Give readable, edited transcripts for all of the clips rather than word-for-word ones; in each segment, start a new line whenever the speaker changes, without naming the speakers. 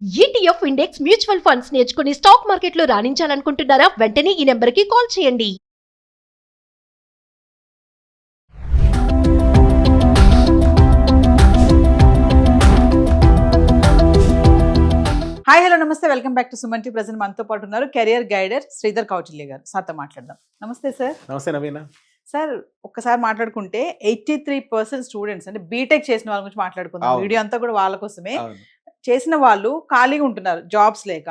ETF index mutual funds నేర్చుకుని stock మార్కెట్లో రాణించాలనుకుంటున్నారా? వెంటనే ఈ నెంబర్కి కాల్ చేయండి.
Hi hello namaste, welcome back to Suman TV. Present మనతో పాటు ఉన్నారు కెరియర్ గైడర్ శ్రీధర్ కౌటిల్య గారు. సార్తో మాట్లాడదాం. నమస్తే సార్.
నమస్తే నవీన.
సార్, ఒక్కసారి మాట్లాడుకుంటే 83% స్టూడెంట్స్ అంటే బీటెక్ చేసిన వాళ్ళ గురించి మాట్లాడుకుందాం.
అవును.
వీడియో అంతా కూడా వాళ్ళ కోసమే.
అవును.
చేసిన వాళ్ళు ఖాళీగా ఉంటున్నారు జాబ్స్ లేక.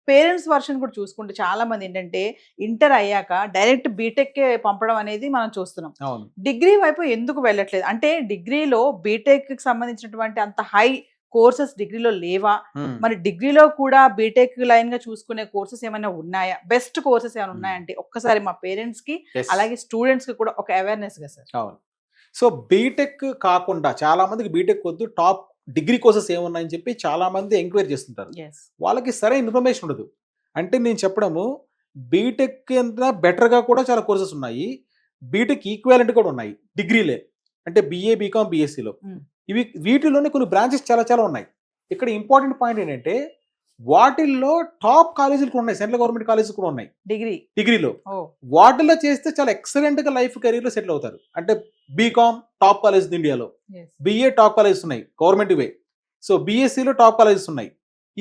పేరెంట్స్ వర్షన్ కూడా చూసుకుంటే చాలా మంది ఏంటంటే ఇంటర్ అయ్యాక డైరెక్ట్ బీటెక్కే పంపడం అనేది మనం చూస్తున్నాం.
అవును.
డిగ్రీ వైపు ఎందుకు వెళ్ళట్లేదు? అంటే డిగ్రీలో బీటెక్ కి సంబంధించినటువంటి అంత హై కోర్సెస్ డిగ్రీలో లేవా?
మ్మ్.
మరి డిగ్రీలో కూడా బీటెక్ లైన్ గా చూసుకునే కోర్సెస్ ఏమైనా ఉన్నాయా? బెస్ట్ కోర్సెస్ ఏమైనా ఉన్నాయంటే ఒక్కసారి మా పేరెంట్స్ కి
Yes.
అలాగే స్టూడెంట్స్ కి కూడా ఒక అవేర్నెస్ గా సార్.
అవును. సో బీటెక్ కాకుండా చాలా మందికి బీటెక్ వద్దు, టాప్ డిగ్రీ కోర్సెస్ ఏమున్నాయని చెప్పి చాలా మంది ఎంక్వైరీ చేస్తుంటారు. వాళ్ళకి సరైన ఇన్ఫర్మేషన్ ఉండదు. అంటే నేను చెప్పడము, బీటెక్ కింద బెటర్గా కూడా చాలా కోర్సెస్ ఉన్నాయి, బీటెక్ ఈక్వాలెంట్ కూడా ఉన్నాయి డిగ్రీలే. అంటే బిఏ, బీకామ్, బీఎస్సీలో వీటిలోనే కొన్ని బ్రాంచెస్ చాలా చాలా ఉన్నాయి. ఇక్కడ ఇంపార్టెంట్ పాయింట్ ఏంటంటే వాటిల్లో టాప్ కాలేజీలు కూడా ఉన్నాయి, సెంట్రల్ గవర్నమెంట్ కాలేజీలు కూడా ఉన్నాయి డిగ్రీలో. వాటిల్లో చేస్తే చాలా ఎక్సలెంట్ గా లైఫ్ కెరీర్ లో సెటిల్ అవుతారు. అంటే బీకామ్ టాప్ కాలేజ్ ఇండియాలో, బిఏ టాప్ కాలేజెస్ ఉన్నాయి గవర్నమెంట్ ఇవే, సో బీఎస్సీలో టాప్ కాలేజెస్ ఉన్నాయి.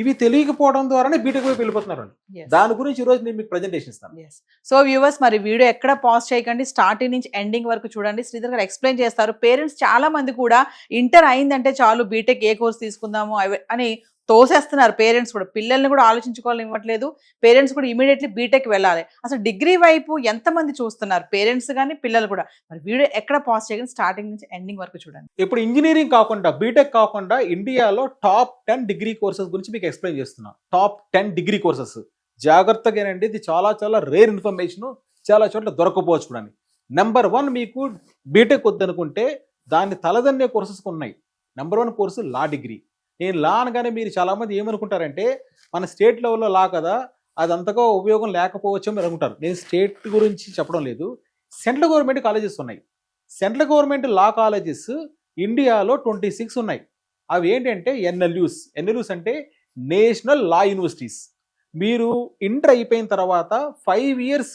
ఇవి తెలియకపోవడం ద్వారానే బీటెక్ వైపు వెళ్ళిపోతున్నారు. దాని గురించి ఈ రోజు నేను మీకు ప్రెజెంటేషన్ ఇస్తాను.
సో వ్యూవర్స్, మరి వీడియో ఎక్కడ పాజ్ చేయకండి, స్టార్టింగ్ నుంచి ఎండింగ్ వరకు చూడండి. శ్రీధర్ గారు ఎక్స్ప్లెయిన్ చేస్తారు. పేరెంట్స్ చాలా మంది కూడా ఇంటర్ అయిందంటే చాలు బీటెక్ ఏ కోర్స్ తీసుకుందాము అని తోసేస్తున్నారు. పేరెంట్స్ కూడా పిల్లల్ని కూడా ఆలోచించుకోవాలని ఇవ్వట్లేదు. పేరెంట్స్ కూడా ఇమీడియట్లీ బీటెక్ వెళ్ళాలి. అసలు డిగ్రీ వైపు ఎంతమంది చూస్తున్నారు, పేరెంట్స్ కానీ పిల్లలు కూడా? మరి వీడియో ఎక్కడ పాజ్ చేయకండి, స్టార్టింగ్ నుంచి ఎండింగ్ వరకు చూడండి.
ఇప్పుడు ఇంజనీరింగ్ కాకుండా, బీటెక్ కాకుండా ఇండియాలో టాప్ 10 డిగ్రీ కోర్సెస్ గురించి మీకు ఎక్స్ప్లెయిన్ చేస్తున్నా. టాప్ 10 డిగ్రీ కోర్సెస్ జాగ్రత్తగానండి, ఇది చాలా చాలా రేర్ ఇన్ఫర్మేషన్, చాలా చోట్ల దొరకపోవచ్చు కూడా. నెంబర్ 1, మీకు బీటెక్ వద్దనుకుంటే దాన్ని తలదన్నే కోర్సెస్ ఉన్నాయి. Number 1 course law degree. నేను లా అనగానే మీరు చాలామంది ఏమనుకుంటారంటే మన స్టేట్ లెవెల్లో లా కదా, అది అంతగా ఉపయోగం లేకపోవచ్చు మీరు అనుకుంటారు. నేను స్టేట్ గురించి చెప్పడం లేదు, సెంట్రల్ గవర్నమెంట్ కాలేజెస్ ఉన్నాయి. సెంట్రల్ గవర్నమెంట్ లా కాలేజెస్ ఇండియాలో 26 ఉన్నాయి. అవి ఏంటంటే ఎన్ఎల్యూస్ అంటే నేషనల్ లా యూనివర్సిటీస్. మీరు ఇంటర్ అయిపోయిన తర్వాత 5 years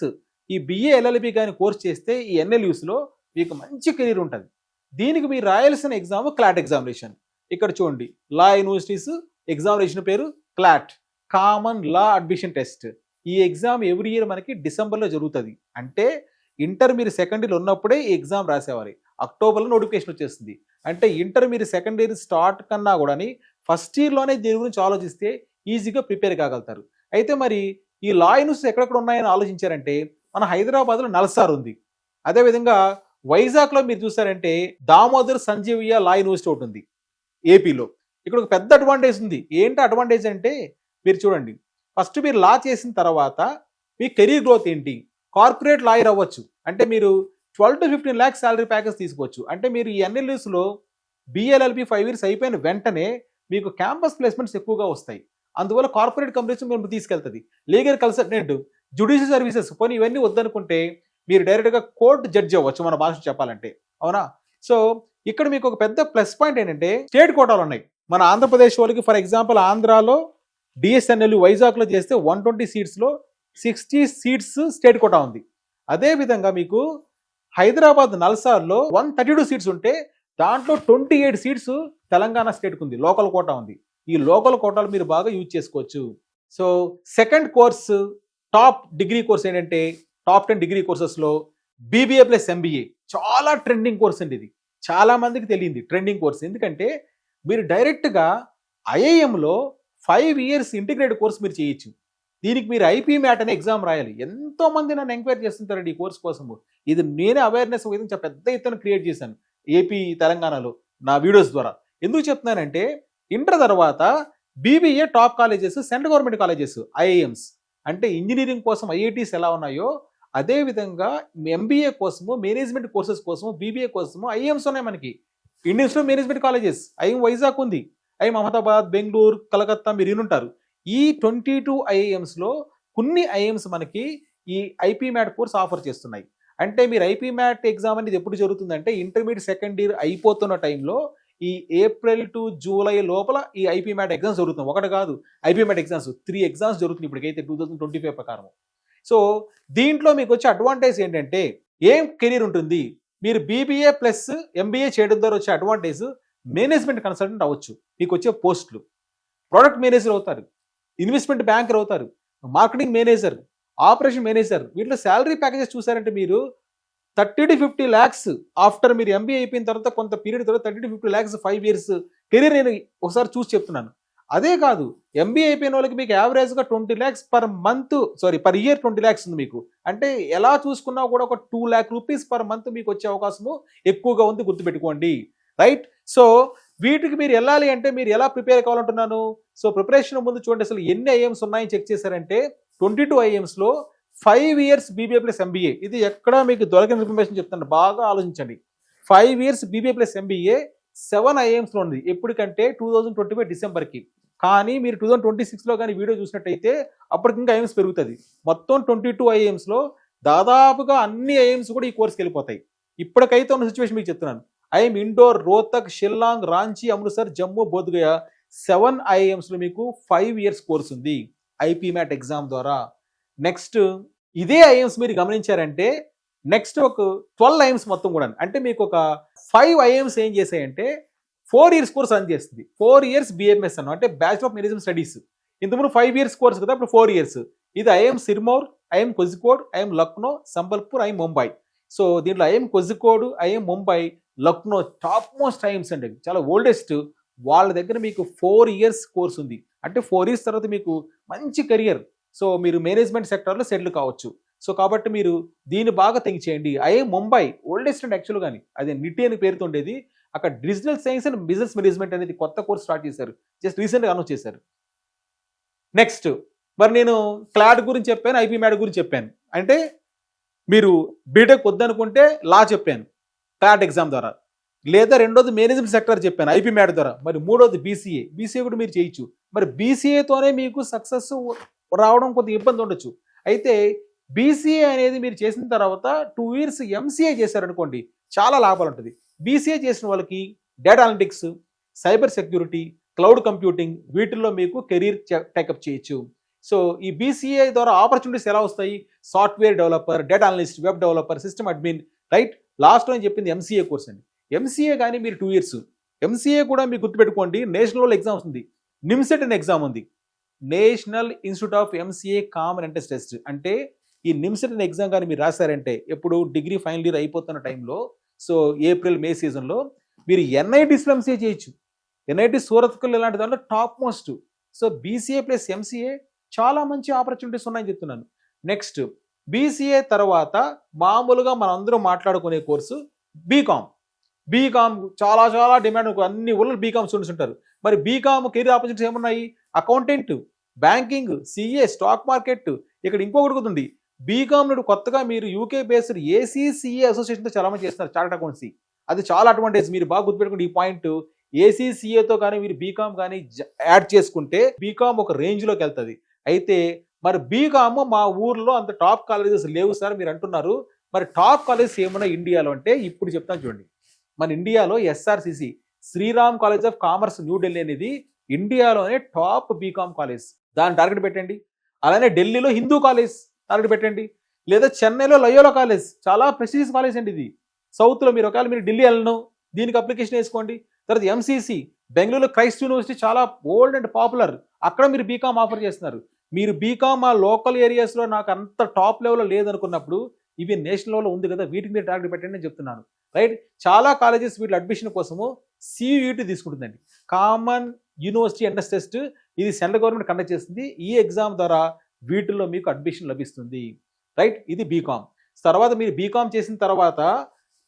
ఈ బిఏ ఎల్ఎల్బి కానీ కోర్స్ చేస్తే ఈ ఎన్ఎల్యూస్లో మీకు మంచి కెరీర్ ఉంటుంది. దీనికి మీరు రాయాల్సిన ఎగ్జామ్ క్లాట్ ఎగ్జామినేషన్. ఇక్కడ చూడండి, లా యూనివర్సిటీస్ ఎగ్జామినేషన్ పేరు క్లాట్, కామన్ లా అడ్మిషన్ టెస్ట్. ఈ ఎగ్జామ్ ఎవ్రీ ఇయర్ మనకి డిసెంబర్లో జరుగుతుంది. అంటే ఇంటర్ మీరు సెకండ్ ఇయర్ ఉన్నప్పుడే ఈ ఎగ్జామ్ రాసేవారు. అక్టోబర్లో నోటిఫికేషన్ వచ్చేస్తుంది. అంటే ఇంటర్ మీరు సెకండ్ ఇయర్ స్టార్ట్ కన్నా కూడా ఫస్ట్ ఇయర్లోనే దీని గురించి ఆలోచిస్తే ఈజీగా ప్రిపేర్ కాగలుగుతారు. అయితే మరి ఈ లా యూనివర్సిటీస్ ఎక్కడెక్కడ ఉన్నాయని ఆలోచించారంటే మన హైదరాబాద్లో నల్సార్ ఉంది. అదేవిధంగా వైజాగ్లో మీరు చూసారంటే దామోదర్ సంజీవియా లా యూనివర్సిటీ ఒకటి ఉంది ఏపీలో. ఇక్కడ ఒక పెద్ద అడ్వాంటేజ్ ఉంది. ఏంటి అడ్వాంటేజ్ అంటే మీరు చూడండి, ఫస్ట్ మీరు లా చేసిన తర్వాత మీ కెరీర్ గ్రోత్ ఏంటి, కార్పొరేట్ లాయర్ అవ్వచ్చు. అంటే మీరు 12 to 15 lakhs శాలరీ ప్యాకేజ్ తీసుకోవచ్చు. అంటే మీరు ఈ ఎన్ఎల్యూస్లో బిఎల్ఎల్బి 5 years అయిపోయిన వెంటనే మీకు క్యాంపస్ ప్లేస్మెంట్స్ ఎక్కువగా వస్తాయి. అందువల్ల కార్పొరేట్ కంపెనీస్ మేము తీసుకెళ్తుంది. లీగల్ కన్సల్టెంట్, జ్యుడిషియల్ సర్వీసెస్, పోనీ ఇవన్నీ వద్దనుకుంటే మీరు డైరెక్ట్గా కోర్టు జడ్జి అవ్వచ్చు మన భాష చెప్పాలంటే, అవునా? సో ఇక్కడ మీకు ఒక పెద్ద ప్లస్ పాయింట్ ఏంటంటే స్టేట్ కోటాలు ఉన్నాయి. మన ఆంధ్రప్రదేశ్ వాళ్ళకి ఫర్ ఎగ్జాంపుల్ ఆంధ్రాలో డిఎస్ఎన్ఎల్ వైజాగ్లో చేస్తే 120 seatsలో 60 seats స్టేట్ కోటా ఉంది. అదేవిధంగా మీకు హైదరాబాద్ నల్సార్లో 132 seats ఉంటే దాంట్లో 28 seats తెలంగాణ స్టేట్కి ఉంది, లోకల్ కోటా ఉంది. ఈ లోకల్ కోటాలు మీరు బాగా యూజ్ చేసుకోవచ్చు. So second course top degree course ఏంటంటే టాప్ 10 డిగ్రీ కోర్సెస్లో బీబీఏ ప్లస్ ఎంబీఏ. చాలా ట్రెండింగ్ కోర్స్ అండి ఇది, చాలా మందికి తెలియంది ట్రెండింగ్ కోర్స్. ఎందుకంటే మీరు డైరెక్ట్గా ఐఐఎంలో 5 years ఇంటిగ్రేటెడ్ కోర్స్ మీరు చేయొచ్చు. దీనికి మీరు ఐపీ మ్యాట్ అనే ఎగ్జామ్ రాయాలి. ఎంతో మంది నన్ను ఎంక్వైరీ చేస్తుంటారండి ఈ కోర్స్ కోసము. ఇది నేనే అవేర్నెస్ చాలా పెద్ద ఎత్తున క్రియేట్ చేశాను ఏపీ తెలంగాణలో నా వీడియోస్ ద్వారా. ఎందుకు చెప్తున్నానంటే ఇంటర్ తర్వాత BBA top colleges, central government colleges, IIMs. అంటే ఇంజనీరింగ్ కోసం ఐఐటీస్ ఎలా ఉన్నాయో అదేవిధంగా ఎంబీఏ కోసము, మేనేజ్మెంట్ కోర్సెస్ కోసము, బీబీఏ కోసము ఐఎమ్స్ ఉన్నాయి మనకి. ఇండియన్స్లో మేనేజ్మెంట్ కాలేజెస్ ఐఎం వైజాగ్ ఉంది, ఐఎం అహ్మదాబాద్, బెంగళూరు, కలకత్తా మీరు వినుంటారు. ఈ 22 ఐఐఎంస్లో కొన్ని ఐఎమ్స్ మనకి ఈ ఐపీ మ్యాట్ కోర్స్ ఆఫర్ చేస్తున్నాయి. అంటే మీరు ఐపీ మ్యాట్ ఎగ్జామ్ అనేది ఎప్పుడు జరుగుతుందంటే ఇంటర్మీడియట్ సెకండ్ ఇయర్ అయిపోతున్న టైంలో ఈ ఏప్రిల్ టు జూలై లోపల ఈ ఐపీ మ్యాట్ ఎగ్జామ్స్ జరుగుతుంది. ఒకటి కాదు, ఐపీ మ్యాట్ ఎగ్జామ్స్ 3 ఎగ్జామ్స్ జరుగుతుంది ఇప్పటికైతే 2025 ప్రకారం. సో దీంట్లో మీకు వచ్చే అడ్వాంటేజ్ ఏంటంటే ఏం కెరీర్ ఉంటుంది, మీరు బీబీఏ ప్లస్ ఎంబీఏ చేయడం ద్వారా వచ్చే అడ్వాంటేజ్ మేనేజ్మెంట్ కన్సల్టెంట్ అవ్వచ్చు, మీకు వచ్చే పోస్టులు ప్రోడక్ట్ మేనేజర్ అవుతారు, ఇన్వెస్ట్మెంట్ బ్యాంకర్ అవుతారు, మార్కెటింగ్ మేనేజర్, ఆపరేషన్ మేనేజర్. వీటిలో శాలరీ ప్యాకేజెస్ చూసారంటే మీరు 30 to 50 lakhs ఆఫ్టర్ మీరు ఎంబీఏ అయిపోయిన తర్వాత కొంత పీరియడ్ తర్వాత 30 to 50 lakhs 5 years కెరీర్ నేను ఒకసారి చూసి చెప్తున్నాను. అదే కాదు, ఎంబీఏ అయిపోయిన వాళ్ళకి మీకు యావరేజ్గా 20 lakhs per month, per year 20 lakhs ఉంది మీకు. అంటే ఎలా చూసుకున్నా కూడా ఒక 2 lakh rupees పర్ మంత్ మీకు వచ్చే అవకాశము ఎక్కువగా ఉంది, గుర్తుపెట్టుకోండి. రైట్? సో వీటికి మీరు వెళ్ళాలి అంటే మీరు ఎలా ప్రిపేర్ కావాలంటున్నాను. సో ప్రిపరేషన్ ముందు చూడండి, అసలు ఎన్ని ఐఎమ్స్ ఉన్నాయని చెక్ చేశారంటే 22 ఐఎమ్స్లో 5 years బీబీఏ ప్లస్ ఎంబీఏ. ఇది ఎక్కడ మీకు దొరకని ఇన్ఫర్మేషన్ చెప్తాను, బాగా ఆలోచించండి. 5 years బీబీఏ ప్లస్ ఎంబీఏ 7 ఐఎమ్స్లో ఉంది. ఎప్పటికంటే 2025 డిసెంబర్కి. కానీ మీరు 2026లో కానీ వీడియో చూసినట్టయితే అప్పటికి ఇంకా ఐఎమ్స్ పెరుగుతుంది. మొత్తం 22 ఐఎమ్స్లో దాదాపుగా అన్ని ఐఎమ్స్ కూడా ఈ కోర్స్కి వెళ్ళిపోతాయి. ఇప్పటికైతే ఉన్న సిచ్యువేషన్ మీకు చెప్తున్నాను. ఐఎమ్ ఇండోర్, రోహ్తక్, షిల్లాంగ్, రాంచీ, అమృత్సర్, జమ్మూ, బోధ్గయ 7 ఐఎమ్స్లో మీకు 5 years కోర్స్ ఉంది ఐపీ మ్యాట్ ఎగ్జామ్ ద్వారా. నెక్స్ట్ ఇదే ఐఎమ్స్ మీరు గమనించారంటే నెక్స్ట్ ఒక 12 ఐఎమ్స్ మొత్తం కూడా, అంటే మీకు ఒక 5 ఐఎమ్స్ ఏం చేసాయంటే 4 years కోర్స్ రన్ చేస్తుంది. 4 years బిఎంఎస్ అన్న, అంటే బ్యాచులర్ ఆఫ్ మేనేజ్మెంట్ స్టడీస్. ఇంతకుముందు 5 years కోర్స్ కదా, ఇప్పుడు 4 years. ఇది IM Sirmaur, IM Kozhikode, IM Lucknow, Sambalpur, IM Mumbai. So దీంట్లో IM Kozhikode, IM Mumbai, Lucknow top most IMs అండి, చాలా ఓల్డెస్ట్. వాళ్ళ దగ్గర మీకు 4 years కోర్స్ ఉంది. అంటే 4 years తర్వాత మీకు మంచి కెరియర్, సో మీరు మేనేజ్మెంట్ సెక్టర్లో సెటిల్ కావచ్చు. సో కాబట్టి మీరు దీన్ని బాగా థింక్ చేయండి. I'm Mumbai oldest and actual కానీ అదే నిటి అని పేరుతో ఉండేది. అక్కడ digital science and business management అనేది కొత్త కోర్స్ స్టార్ట్ చేశారు, జస్ట్ రీసెంట్గా అనౌన్స్ చేశారు. నెక్స్ట్ మరి నేను క్లాడ్ గురించి చెప్పాను, ఐపీ మ్యాట్ గురించి చెప్పాను. అంటే మీరు బీటెక్ వద్దనుకుంటే లా చెప్పాను క్లాడ్ ఎగ్జామ్ ద్వారా, లేదా రెండోది మేనేజ్మెంట్ సెక్టర్ చెప్పాను ఐపీ మ్యాట్ ద్వారా, మరి మూడోది బీసీఏ కూడా మీరు చేయొచ్చు. మరి బీసీఏతోనే మీకు సక్సెస్ రావడం కొద్దిగా ఇబ్బంది ఉండొచ్చు. అయితే బీసీఏ అనేది మీరు చేసిన తర్వాత 2 years ఎంసీఏ చేశారనుకోండి, చాలా లాభాలు ఉంటుంది. బీసీఏ చేసిన వాళ్ళకి data analytics, cyber security, cloud computing వీటిల్లో మీకు కెరీర్ టేకప్ చేయొచ్చు. సో ఈ బీసీఏ ద్వారా ఆపర్చునిటీస్ ఎలా వస్తాయి, software developer, data analyst, web developer, system admin. Right? Last నేను చెప్పింది ఎంసీఏ కోర్స్ అండి. ఎంసీఏ కానీ మీరు 2 years, ఎంసీఏ కూడా మీరు గుర్తుపెట్టుకోండి, నేషనల్ ఎగ్జామ్స్ ఉంది, నిమ్సెట్ అనే ఎగ్జామ్ ఉంది, national institute of MCA common entrance test. అంటే ఈ నిమ్సెట్ అనే ఎగ్జామ్ కానీ మీరు రాశారంటే ఎప్పుడు డిగ్రీ ఫైనల్ ఇయర్ అయిపోతున్న టైంలో, సో ఏప్రిల్ మే సీజన్లో మీరు ఎన్ఐటీస్లో ఎంసీఏ చేయొచ్చు. ఎన్ఐటీ సూరత్కల్ ఇలాంటి దాంట్లో top most. So BCA plus MCA చాలా మంచి ఆపర్చునిటీస్ ఉన్నాయని చెప్తున్నాను. నెక్స్ట్ బీసీఏ తర్వాత మామూలుగా మనందరం మాట్లాడుకునే కోర్సు బీకామ్ చాలా చాలా డిమాండ్, అన్ని ఊళ్ళో బీకామ్ స్టూడెంట్స్ ఉంటారు. మరి బీకామ్ కెరీర్ ఆపర్చునిటీస్ ఏమున్నాయి, accountant, banking, CA, stock market. ఇక్కడ ఇంకొకటి కూడా ఉంది, బీకామ్ నుండి కొత్తగా మీరు యూకే బేస్డ్ ఏసీసీఏ అసోసియేషన్తో చాలా మంది చేస్తున్నారు, చార్టర్డ్ అకౌంటెన్సీ. అది చాలా అడ్వాంటేజ్, మీరు బాగా గుర్తుపెట్టుకోండి ఈ పాయింట్. ఏసీసీఏతో కానీ మీరు బీకామ్ కానీ యాడ్ చేసుకుంటే బీకామ్ ఒక రేంజ్లోకి వెళ్తుంది. అయితే మరి బీకామ్ మా ఊర్లో అంత టాప్ కాలేజెస్ లేవు సార్ మీరు అంటున్నారు. మరి టాప్ కాలేజెస్ ఏమన్నా ఇండియాలో అంటే ఇప్పుడు చెప్తాను చూడండి. మన ఇండియాలో ఎస్ఆర్సిసి, Sriram college of commerce, New Delhi అనేది ఇండియాలోనే టాప్ బీకామ్ కాలేజ్, దాన్ని టార్గెట్ పెట్టండి. అలానే ఢిల్లీలో హిందూ కాలేజ్ టార్గెట్ పెట్టండి, లేదా చెన్నైలో లయోలా కాలేజ్, చాలా ప్రెస్టీజియస్ కాలేజ్ అండి ఇది. సౌత్లో మీరు ఒకవేళ మీరు ఢిల్లీ వెళ్ళను, దీనికి అప్లికేషన్ వేసుకోండి. తర్వాత ఎంసీసీ, బెంగళూరులో క్రైస్ట్ యూనివర్సిటీ చాలా ఓల్డ్ అండ్ పాపులర్, అక్కడ మీరు బీకామ్ ఆఫర్ చేస్తున్నారు. మీరు బీకామ్ ఆ లోకల్ ఏరియాస్లో నాకు అంత టాప్ లెవెల్లో లేదనుకున్నప్పుడు ఇవి నేషనల్ లెవెల్లో ఉంది కదా, వీటికి మీరు టార్గెట్ పెట్టండి అని చెప్తున్నాను. రైట్? చాలా కాలేజెస్ వీటి అడ్మిషన్ కోసము సియూఈటీ తీసుకుంటుందండి, కామన్ యూనివర్సిటీ ఎంట్రన్స్ టెస్ట్. ఇది సెంట్రల్ గవర్నమెంట్ కండక్ట్ చేస్తుంది. ఈ ఎగ్జామ్ ద్వారా వీటిల్లో మీకు అడ్మిషన్ లభిస్తుంది. రైట్? ఇది బీకామ్. తర్వాత మీరు బీకామ్ చేసిన తర్వాత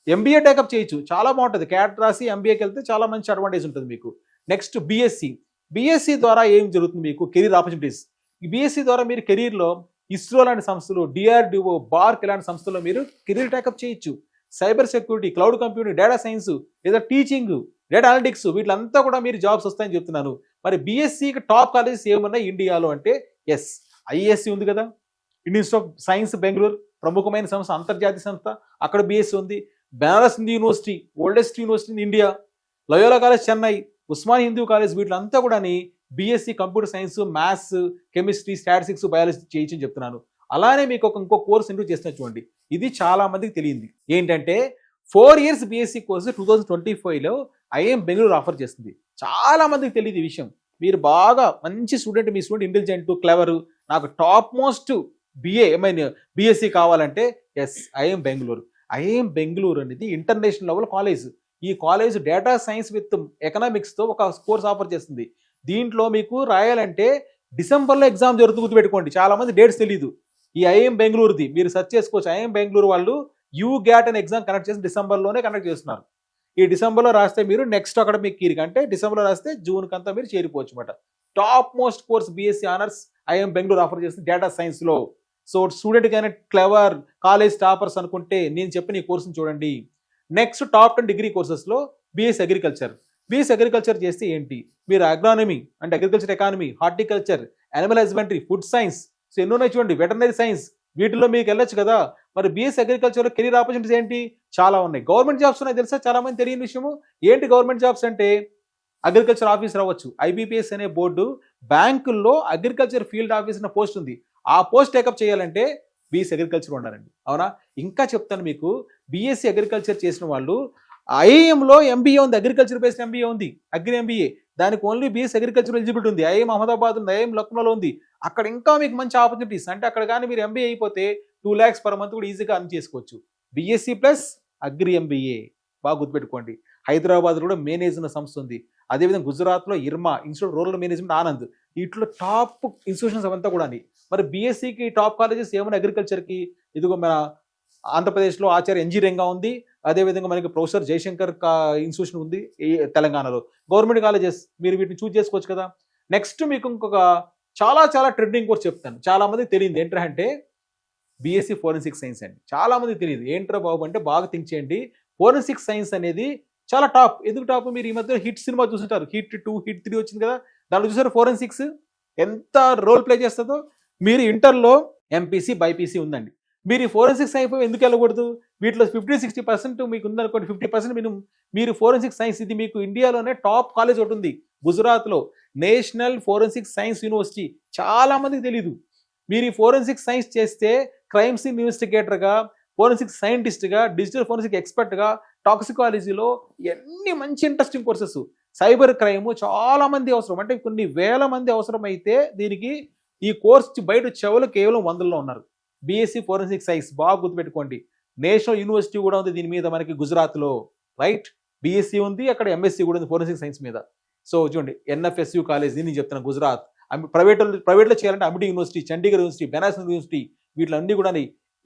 ఎంబీఏ టేకప్ చేయొచ్చు, చాలా బాగుంటుంది. క్యాట్ రాసి ఎంబీఏకి వెళ్తే చాలా మంచి అడ్వాంటేజ్ ఉంటుంది మీకు. నెక్స్ట్ బీఎస్సీ ద్వారా ఏం జరుగుతుంది మీకు కెరీర్ ఆపర్చునిటీస్. ఈ బీఎస్సీ ద్వారా మీరు కెరీర్లో ఇస్రో లాంటి సంస్థలు, డిఆర్డిఓ, బార్క్ ఇలాంటి సంస్థల్లో మీరు కెరీర్ టేకప్ చేయొచ్చు. Cyber security, cloud computing, data science, లేదా టీచింగ్, డేటా అనలిటిక్స్ వీటిలంతా కూడా మీరు జాబ్స్ వస్తాయని చెప్తున్నాను. మరి బీఎస్సీకి టాప్ కాలేజెస్ ఏమున్నాయి ఇండియాలో అంటే ఎస్, ఐఎస్సి ఉంది కదా, Indian institute of science Bengaluru, ప్రముఖమైన సంస్థ, అంతర్జాతీయ సంస్థ, అక్కడ బీఎస్సీ ఉంది. Banaras Hindu university, oldest university in India. Loyola college Chennai, Osman Hindu college వీటిలంతా కూడా BSc computer science, maths, chemistry, statistics, biology చేయించని చెప్తున్నాను. అలానే మీకు ఇంకో కోర్స్ ఇంటూ చేస్తున్నా చూడండి. ఇది చాలా మందికి తెలియంది ఏంటంటే 4 years బీఎస్సీ కోర్సు 2025లో ఐఎం బెంగళూరు ఆఫర్ చేస్తుంది. చాలా మందికి తెలియదు ఈ విషయం. మీరు బాగా మంచి స్టూడెంట్, మీ స్టూడెంట్ ఇంటెలిజెంట్, క్లెవర్, నాకు టాప్ మోస్ట్ బీఎస్సీ కావాలంటే ఐఎం బెంగళూరు. ఐఎం బెంగళూరు అనేది ఇంటర్నేషనల్ లెవెల్ కాలేజ్. ఈ కాలేజ్ డేటా సైన్స్ విత్ ఎకనామిక్స్తో ఒక కోర్స్ ఆఫర్ చేస్తుంది. దీంట్లో మీకు రాయాలంటే డిసెంబర్లో ఎగ్జామ్ జరుగుతుంది, గుర్తుపెట్టుకోండి. చాలా మంది డేట్స్ తెలియదు. ఈ ఐఎం బెంగళూరుది మీరు సెర్చ్ చేసుకోవచ్చు. ఐఎం బెంగళూరు వాళ్ళు యూగ్యాట్ అనే ఎగ్జామ్ కండక్ట్ చేసి డిసెంబర్లోనే కండక్ట్ చేస్తున్నారు. ఈ డిసెంబర్లో రాస్తే మీరు నెక్స్ట్ అక్కడ మీకు కీరిక అంటే డిసెంబర్లో రాస్తే జూన్కి అంతా మీరు చేరిపోవచ్చు అనమాట. Top most course BSc honours IM Bengaluru offer చేస్తుంది డేటా సైన్స్లో. సో స్టూడెంట్ కానీ క్లెవర్, కాలేజ్ టాపర్స్ అనుకుంటే నేను చెప్పిన ఈ కోర్సుని చూడండి. నెక్స్ట్ టాప్ 10 డిగ్రీ కోర్సెస్లో బీఎస్సీ అగ్రికల్చర్. బీఎస్సీ అగ్రికల్చర్ చేస్తే ఏంటి, మీరు అగ్రానమీ అంటే agriculture economy, horticulture, animal husbandry, food science, so ఎన్నో ఉన్నాయి చూడండి, వెటర్నరీ సైన్స్, వీటిలో మీకు వెళ్ళొచ్చు కదా. మరి బీఎస్సీ అగ్రికల్చర్లో కెరీర్ ఆపర్చునిటీస్ ఏంటి, చాలా ఉన్నాయి. గవర్నమెంట్ జాబ్స్ ఉన్నాయి తెలుసా, చాలా మంది తెలియని విషయము. ఏంటి గవర్నమెంట్ జాబ్స్ అంటే అగ్రికల్చర్ ఆఫీసర్ అవ్వచ్చు. ఐబీపీఎస్ అనే బోర్డు బ్యాంకుల్లో అగ్రికల్చర్ ఫీల్డ్ ఆఫీసర్ అనే పోస్ట్ ఉంది. ఆ పోస్ట్ టేకప్ చేయాలంటే బీఎస్సీ అగ్రికల్చర్ ఉండాలండి, అవునా. ఇంకా చెప్తాను మీకు, బీఎస్సీ అగ్రికల్చర్ చేసిన వాళ్ళు ఐఏఎంలో ఎంబీఏ ఉంది, అగ్రికల్చర్ బేస్డ్ ఎంబీఏ ఉంది, అగ్రి ఎంబీఏ. దానికి ఓన్లీ బీఎస్సీ అగ్రికల్చర్ ఎలిజిబిలిటీ ఉంది. ఐఏఎం అహ్మదాబాద్ ఉంది, ఐఏఎం లక్నోలో ఉంది. అక్కడ ఇంకా మీకు మంచి ఆపర్చునిటీస్. అంటే అక్కడ కానీ మీరు ఎంబీఏ అయిపోతే 2 lakhs per month కూడా ఈజీగా అర్న్ చేసుకోవచ్చు. బీఎస్సీ ప్లస్ అగ్రి ఎంబీఏ బాగా గుర్తుపెట్టుకోండి. హైదరాబాద్ కూడా మేనేజ్ ఉన్న సంస్థ ఉంది. అదేవిధంగా గుజరాత్లో Irma institute rural management Anand, వీటిలో టాప్ ఇన్స్టిట్యూషన్స్ అవంతా కూడా. మరి బీఎస్సీకి టాప్ కాలేజెస్ ఏమైనా అగ్రికల్చర్కి, ఇదిగో మన ఆంధ్రప్రదేశ్లో ఆచార్య ఎన్జీ రంగా ఉంది. అదేవిధంగా మనకి ప్రొఫెసర్ జయశంకర్ ఇన్స్టిట్యూషన్ ఉంది తెలంగాణలో. గవర్నమెంట్ కాలేజెస్ మీరు వీటిని చూస్ చేసుకోవచ్చు కదా. నెక్స్ట్ మీకు ఇంకొక చాలా చాలా ట్రెండింగ్ కోర్స్ చెప్తాను. చాలా మందికి తెలియదు ఏంటంటే బీఎస్సీ ఫోరెన్సిక్ సైన్స్ అండి. చాలా మందికి తెలియదు ఏంట్రా బాబు అంటే బాగా థింక్ చేయండి. ఫోరెన్సిక్ సైన్స్ అనేది చాలా టాప్. ఎందుకు టాప్, మీరు ఈ మధ్య హిట్ సినిమా చూస్తుంటారు, హిట్ 2, హిట్ 3 వచ్చింది కదా, దాంట్లో చూసారు ఫోరెన్సిక్స్ ఎంత రోల్ ప్లే చేస్తుందో. మీరు ఇంటర్లో ఎంపీసీ, బైపీసీ ఉందండి. మీరు ఈ ఫోరెన్సిక్స్ అయిపోయి ఎందుకు వెళ్ళకూడదు, వీటిలో 50-60% మీకు ఉందనుకోండి, 50% మీరు ఫోరెన్సిక్ సైన్స్, ఇది మీకు ఇండియాలోనే టాప్ కాలేజ్ ఒకటి ఉంది గుజరాత్లో, నేషనల్ ఫోరెన్సిక్ సైన్స్ యూనివర్సిటీ. చాలా మందికి తెలీదు. మీరు ఈ ఫోరెన్సిక్ సైన్స్ చేస్తే క్రైమ్ సీన్ ఇన్వెస్టిగేటర్గా, ఫోరెన్సిక్ సైంటిస్ట్గా, డిజిటల్ ఫోరెన్సిక్ ఎక్స్పర్ట్గా, టాక్సికాలజీలో ఎన్ని మంచి ఇంట్రెస్టింగ్ కోర్సెస్. సైబర్ క్రైమ్ చాలా మంది అవసరం, అంటే కొన్ని వేల మంది అవసరం అయితే దీనికి ఈ కోర్స్ బయట చెవులు కేవలం 100లో ఉన్నారు. బీఎస్సీ ఫోరెన్సిక్ సైన్స్ బాగా గుర్తుపెట్టుకోండి. నేషనల్ యూనివర్సిటీ కూడా ఉంది దీని మీద మనకి గుజరాత్లో, రైట్. బీఎస్సీ ఉంది, అక్కడ ఎంఎస్సీ కూడా ఉంది ఫోరెన్సిక్ సైన్స్ మీద. సో చూడండి, ఎన్ఎఫ్ఎస్యు కాలేజ్, దీన్ని చెప్తాను గుజరాత్. ప్రైవేట్లో చేయాలంటే Amity university, Chandigarh university, Banaras university, వీటిలన్నీ కూడా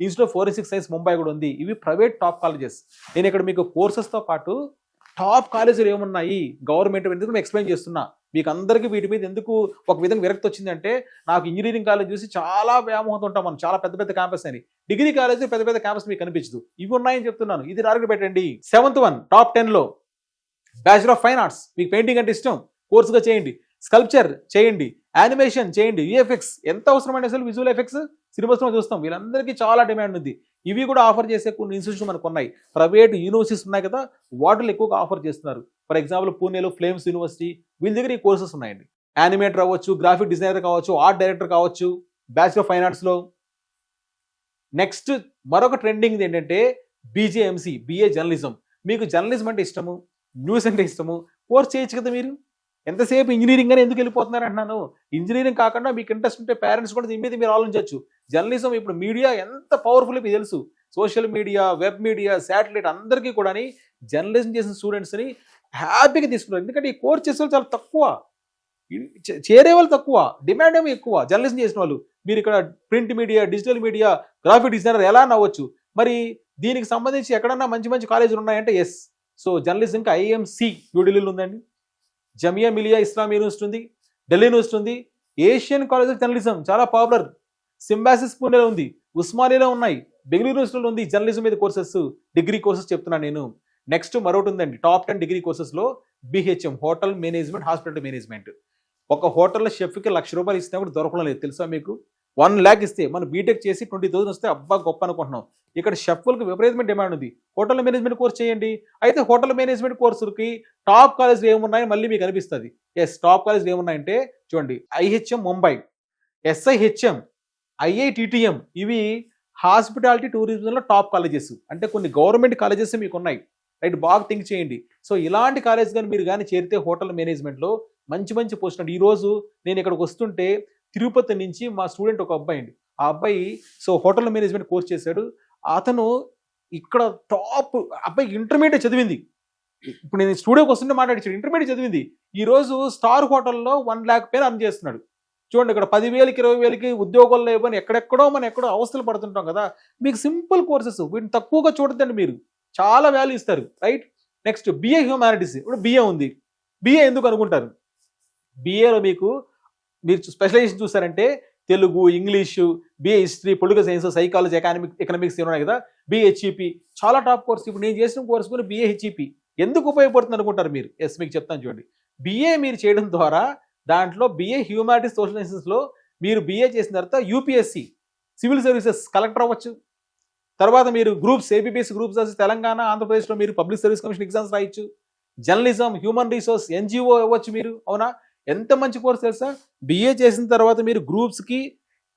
institute of forensic science Mumbai కూడా ఉంది. ఇవి ప్రైవేట్ టాప్ కాలేజెస్. నేను ఇక్కడ మీకు కోర్సెస్తో పాటు టాప్ కాలేజీలు ఏమున్నాయి గవర్నమెంట్ ఎందుకు ఎక్స్ప్లెయిన్ చేస్తున్నా. మీకు అందరికీ వీటి మీద ఎందుకు ఒక విధంగా విరక్తి వచ్చిందంటే, నాకు ఇంజనీరింగ్ కాలేజ్ చూసి చాలా వ్యామోహంతో ఉంటాం మనం, చాలా పెద్ద పెద్ద క్యాంపస్ అని. డిగ్రీ కాలేజ్ పెద్ద పెద్ద క్యాంపస్ మీకు కనిపించదు. ఇవి ఉన్నాయని చెప్తున్నాను, ఇది టార్గెట్ పెట్టండి. 7th one టాప్ 10లో బ్యాచులర్ ఆఫ్ ఫైన్ ఆర్ట్స్. మీకు పెయింటింగ్ అంటే ఇష్టం, కోర్సుగా చేయండి. స్కల్ప్చర్ చేయండి, యానిమేషన్ చేయండి, విఎఫ్ఎక్స్ ఎంత అవసరమైన అసలు విజువల్ ఎఫెక్ట్స్ సిలబస్లో చూస్తాం. వీళ్ళందరికీ చాలా డిమాండ్ ఉంది. ఇవి కూడా ఆఫర్ చేసే కొన్ని ఇన్స్టిట్యూషన్ మనకు ఉన్నాయి. ప్రైవేట్ యూనివర్సిటీస్ ఉన్నాయి కదా, వాటిలో ఎక్కువగా ఆఫర్ చేస్తున్నారు. ఫర్ ఎగ్జాంపుల్ పూణేలో ఫ్లేమ్స్ యూనివర్సిటీ, వీళ్ళ దగ్గర ఈ కోర్సెస్ ఉన్నాయండి. యానిమేటర్ అవ్వచ్చు, గ్రాఫిక్ డిజైనర్ కావచ్చు, ఆర్ట్ డైరెక్టర్ కావచ్చు, బ్యాచులర్ ఆఫ్ ఫైన్ ఆర్ట్స్లో. నెక్స్ట్ మరొక ట్రెండింగ్ ఏంటంటే బీజేఎంసీ, బిఏ జర్నలిజం. మీకు జర్నలిజం అంటే ఇష్టము, న్యూస్ అంటే ఇష్టము, కోర్స్ చేయొచ్చు కదా. మీరు ఎంతసేపు ఇంజనీరింగ్ అని ఎందుకు వెళ్ళిపోతున్నారు అంటున్నాను. ఇంజనీరింగ్ కాకుండా మీకు ఇంట్రెస్ట్ ఉంటే పేరెంట్స్ కూడా దీని మీద మీరు ఆలోచించవచ్చు. జర్నలిజం ఇప్పుడు మీడియా ఎంత పవర్ఫుల్ మీకు తెలుసు. Social media, web media, satellite అందరికీ కూడా జర్నలిజం చేసిన స్టూడెంట్స్ని హ్యాపీగా తీసుకున్నారు. ఎందుకంటే ఈ కోర్స్ చేసే వాళ్ళు చాలా తక్కువ, చేరే వాళ్ళు తక్కువ, డిమాండ్ ఏమో ఎక్కువ జర్నలిజం చేసిన వాళ్ళు. మీరు ఇక్కడ print media, digital media, graphic designer ఎలా నవ్వచ్చు. మరి దీనికి సంబంధించి ఎక్కడన్నా మంచి మంచి కాలేజీలు ఉన్నాయంటే ఎస్. సో జర్నలిజంకి ఐఎంసి న్యూఢిల్లీలో ఉందండి, జమియా మిలియా ఇస్లాం యూనివర్సిటీ ఉంది, ఢిల్లీ యూనివర్సిటీ ఉంది, ఏషియన్ కాలేజ్ ఆఫ్ జర్నలిజం చాలా పాపులర్, సింబాసిస్ పూణేలో ఉంది, ఉస్మానియాలో ఉన్నాయి, బెంగళూరు యూనివర్సిటీలో ఉంది జర్నలిజం మీద కోర్సెస్, డిగ్రీ కోర్సెస్ చెప్తున్నాను నేను. నెక్స్ట్ మరొకటి ఉందండి టాప్ 10 డిగ్రీ కోర్సెస్లో BHM, hotel management, hospital management. ఒక హోటల్లో షెఫ్కి ₹1,00,000 ఇచ్చినా కూడా దొరకడం లేదు తెలుసా మీకు. 1 lakh ఇస్తే మనం బీటెక్ చేసి 20,000 వస్తే అబ్బా గొప్ప అనుకుంటున్నాం. ఇక్కడ షెఫ్లకు విపరీతమైన డిమాండ్ ఉంది. హోటల్ మేనేజ్మెంట్ కోర్స్ చేయండి. అయితే హోటల్ మేనేజ్మెంట్ కోర్సులకి టాప్ కాలేజీలు ఏమున్నాయని మళ్ళీ మీకు అనిపిస్తుంది. ఎస్, టాప్ కాలేజీలు ఏమున్నాయంటే చూడండి, ఐహెచ్ఎం ముంబై, ఎస్ఐహెచ్ఎం, ఐఐటిటిఎం, ఇవి హాస్పిటాలిటీ టూరిజంలో టాప్ కాలేజెస్. అంటే కొన్ని గవర్నమెంట్ కాలేజెస్ మీకు ఉన్నాయి. రైట్, బాగా థింక్ చేయండి. సో ఇలాంటి కాలేజ్ కానీ మీరు కానీ చేరితే హోటల్ మేనేజ్మెంట్లో మంచి మంచి పోస్ట్ అండి. ఈరోజు నేను ఇక్కడికి వస్తుంటే తిరుపతి నుంచి మా స్టూడెంట్ ఒక అబ్బాయి అండి. ఆ అబ్బాయి సో హోటల్ మేనేజ్మెంట్ కోర్స్ చేశాడు. అతను ఇక్కడ టాప్ అబ్బాయి ఇంటర్మీడియట్ చదివింది. ఇప్పుడు నేను స్టూడియోకి వస్తుంటే మాట్లాడించాడు, ఇంటర్మీడియట్ చదివింది. ఈరోజు స్టార్ హోటల్లో 1 lakh పైన అర్న్ చేస్తున్నాడు. చూడండి, ఇక్కడ 10,000కి 20,000కి ఉద్యోగాల్లో ఇవ్వని ఎక్కడెక్కడో మనం ఎక్కడో అవస్థలు పడుతుంటాం కదా. మీకు సింపుల్ కోర్సెస్, వీటిని తక్కువగా చూడద్దండి, మీరు చాలా వాల్యూ ఇస్తారు. Right, next BA humanities. ఇప్పుడు బిఏ ఉంది. బిఏ ఎందుకు అనుకుంటారు? బిఏలో మీరు స్పెషలైజేషన్ చూసారంటే Telugu, English, BA history, political science, psychology, economics ఉన్నాయి కదా. బిహెచ్ఈపి చాలా టాప్ కోర్స్. ఇప్పుడు నేను చేసిన కోర్స్ కూడా బిఏహెచ్ఈపి. ఎందుకు ఉపయోగపడుతుంది అనుకుంటారు మీరు? ఎస్, మీకు చెప్తాను చూడండి. బిఏ మీరు చేయడం ద్వారా దాంట్లో బిఏ హ్యూమానిటీస్ సోషల్ సైన్సెస్లో మీరు బిఏ చేసిన తర్వాత యూపీఎస్సి సివిల్ సర్వీసెస్ కలెక్టర్ అవ్వచ్చు. తర్వాత మీరు గ్రూప్స్, ఏపీపీఎస్సీ గ్రూప్స్ రాసి తెలంగాణ, ఆంధ్రప్రదేశ్లో మీరు పబ్లిక్ సర్వీస్ కమిషన్ ఎగ్జామ్స్ రాయొచ్చు. జర్నలిజం, హ్యూమన్ రిసోర్స్, ఎన్జిఓ అవ్వచ్చు మీరు. అవునా? ఎంత మంచి కోర్స్ తెలుసా? బిఏ చేసిన తర్వాత మీరు గ్రూప్స్కి,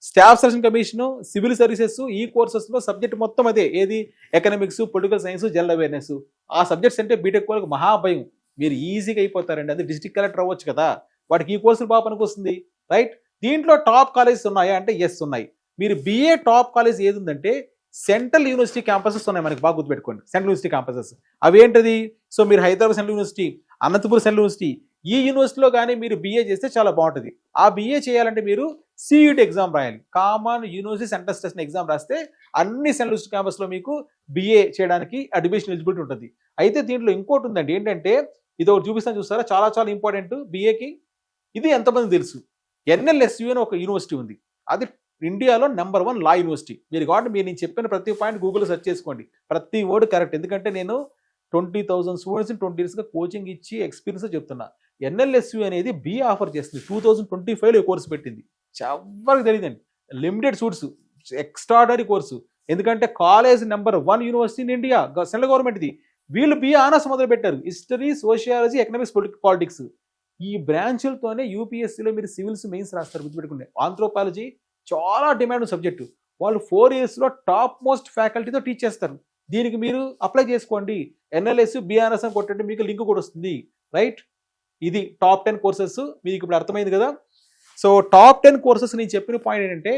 staff selection commission, civil services, ఈ కోర్సెస్లో సబ్జెక్ట్ మొత్తం అదే. ఏది? Economics, political science, general awareness. ఆ సబ్జెక్ట్స్ అంటే బీటెక్ వాళ్ళకి మహాభయం. మీరు ఈజీగా అయిపోతారండి. అది డిస్ట్రిక్ట్ కలెక్టర్ అవ్వచ్చు కదా, వాటికి ఈ కోర్సులు బాగా పనికొస్తుంది. రైట్, దీంట్లో టాప్ కాలేజెస్ ఉన్నాయా అంటే ఎస్ ఉన్నాయి. మీరు బిఏ టాప్ కాలేజ్ ఏది ఉందంటే సెంట్రల్ యూనివర్సిటీ క్యాంపసెస్ ఉన్నాయి. మనకి బాగా గుర్తుపెట్టుకోండి, సెంట్రల్ యూనివర్సిటీ క్యాంపసెస్. అవేంటిది? సో మీరు Hyderabad central university, Anantapur central university, ఈ యూనివర్సిటీలో కానీ మీరు బిఏ చేస్తే చాలా బాగుంటుంది. ఆ బిఏ చేయాలంటే మీరు సిఈటి ఎగ్జామ్ రాయాలి. Common university central test exam రాస్తే అన్ని సెంట్రల్ యూనివర్సిటీ క్యాంపస్లో మీకు బిఏ చేయడానికి అడ్మిషన్ ఎలిజిబిలిటీ ఉంటుంది. అయితే దీంట్లో ఇంకోటి ఉందండి, ఏంటంటే ఇది ఒకటి చూపిస్తాను, చూస్తారా? చాలా చాలా ఇంపార్టెంట్ బిఏకి. ఇది ఎంతమంది తెలుసు? ఎన్ఎల్ఎస్యు అని ఒక యూనివర్సిటీ ఉంది. అది ఇండియాలో నెంబర్ 1 లా యూనివర్సిటీ. మీరు కాబట్టి నేను చెప్పిన ప్రతి పాయింట్ గూగుల్లో సెర్చ్ చేసుకోండి. ప్రతి వర్డ్ కరెక్ట్. ఎందుకంటే నేను 20,000 స్టూడెంట్స్ని 20 yearsగా కోచింగ్ ఇచ్చి ఎక్స్పీరియన్స్ చెప్తున్నా. ఎన్ఎల్ఎస్యు అనేది బి ఆఫర్ చేస్తుంది. 2025లో ఈ కోర్సు పెట్టింది. ఎవరికి తెలియదండి. Limited seats, extraordinary course. ఎందుకంటే college number 1 university in India, central గవర్నమెంట్ది. వీళ్ళు బిఏ ఆనర్స్ మొదలు పెట్టారు. History, sociology, economics, politics. ఈ బ్రాంచులతోనే యూపీఎస్సీలో మీరు సివిల్స్, మెయిన్స్ రాస్తారు. గుర్తుపెట్టుకోండి. ఆంథ్రోపాలజీ చాలా డిమాండ్ సబ్జెక్టు. వాళ్ళు 4 yearsలో టాప్ మోస్ట్ ఫ్యాకల్టీతో టీచ్ చేస్తారు. దీనికి మీరు అప్లై చేసుకోండి. ఎన్ఎల్ఎస్ బిఆర్ఎస్ అని కొట్టండి, మీకు లింక్ కూడా వస్తుంది. రైట్, ఇది టాప్ 10 కోర్సెస్. మీకు ఇప్పుడు అర్థమైంది కదా. సో టాప్ 10 కోర్సెస్ నేను చెప్పిన పాయింట్ ఏంటంటే,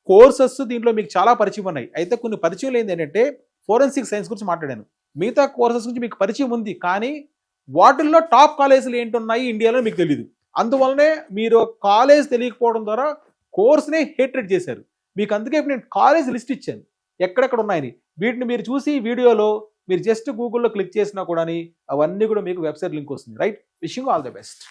కోర్సెస్ దీంట్లో మీకు చాలా పరిచయం ఉన్నాయి. అయితే కొన్ని పరిచయం ఏంటంటే ఫోరెన్సిక్ సైన్స్ గురించి మాట్లాడాను. మిగతా కోర్సెస్ గురించి మీకు పరిచయం ఉంది, కానీ వాటిల్లో టాప్ కాలేజీలు ఏంటున్నాయి ఇండియాలో మీకు తెలియదు. అందువల్లనే మీరు కాలేజ్ తెలియకపోవడం ద్వారా కోర్స్నే హేట్రెడ్ చేశారు. మీకు అందుకే నేను కాలేజ్ లిస్ట్ ఇచ్చాను ఎక్కడెక్కడ ఉన్నాయని. వీటిని మీరు చూసి వీడియోలో మీరు జస్ట్ గూగుల్లో క్లిక్ చేసినా కూడా అవన్నీ కూడా మీకు వెబ్సైట్ లింక్ వస్తుంది. Right, wishing all the best.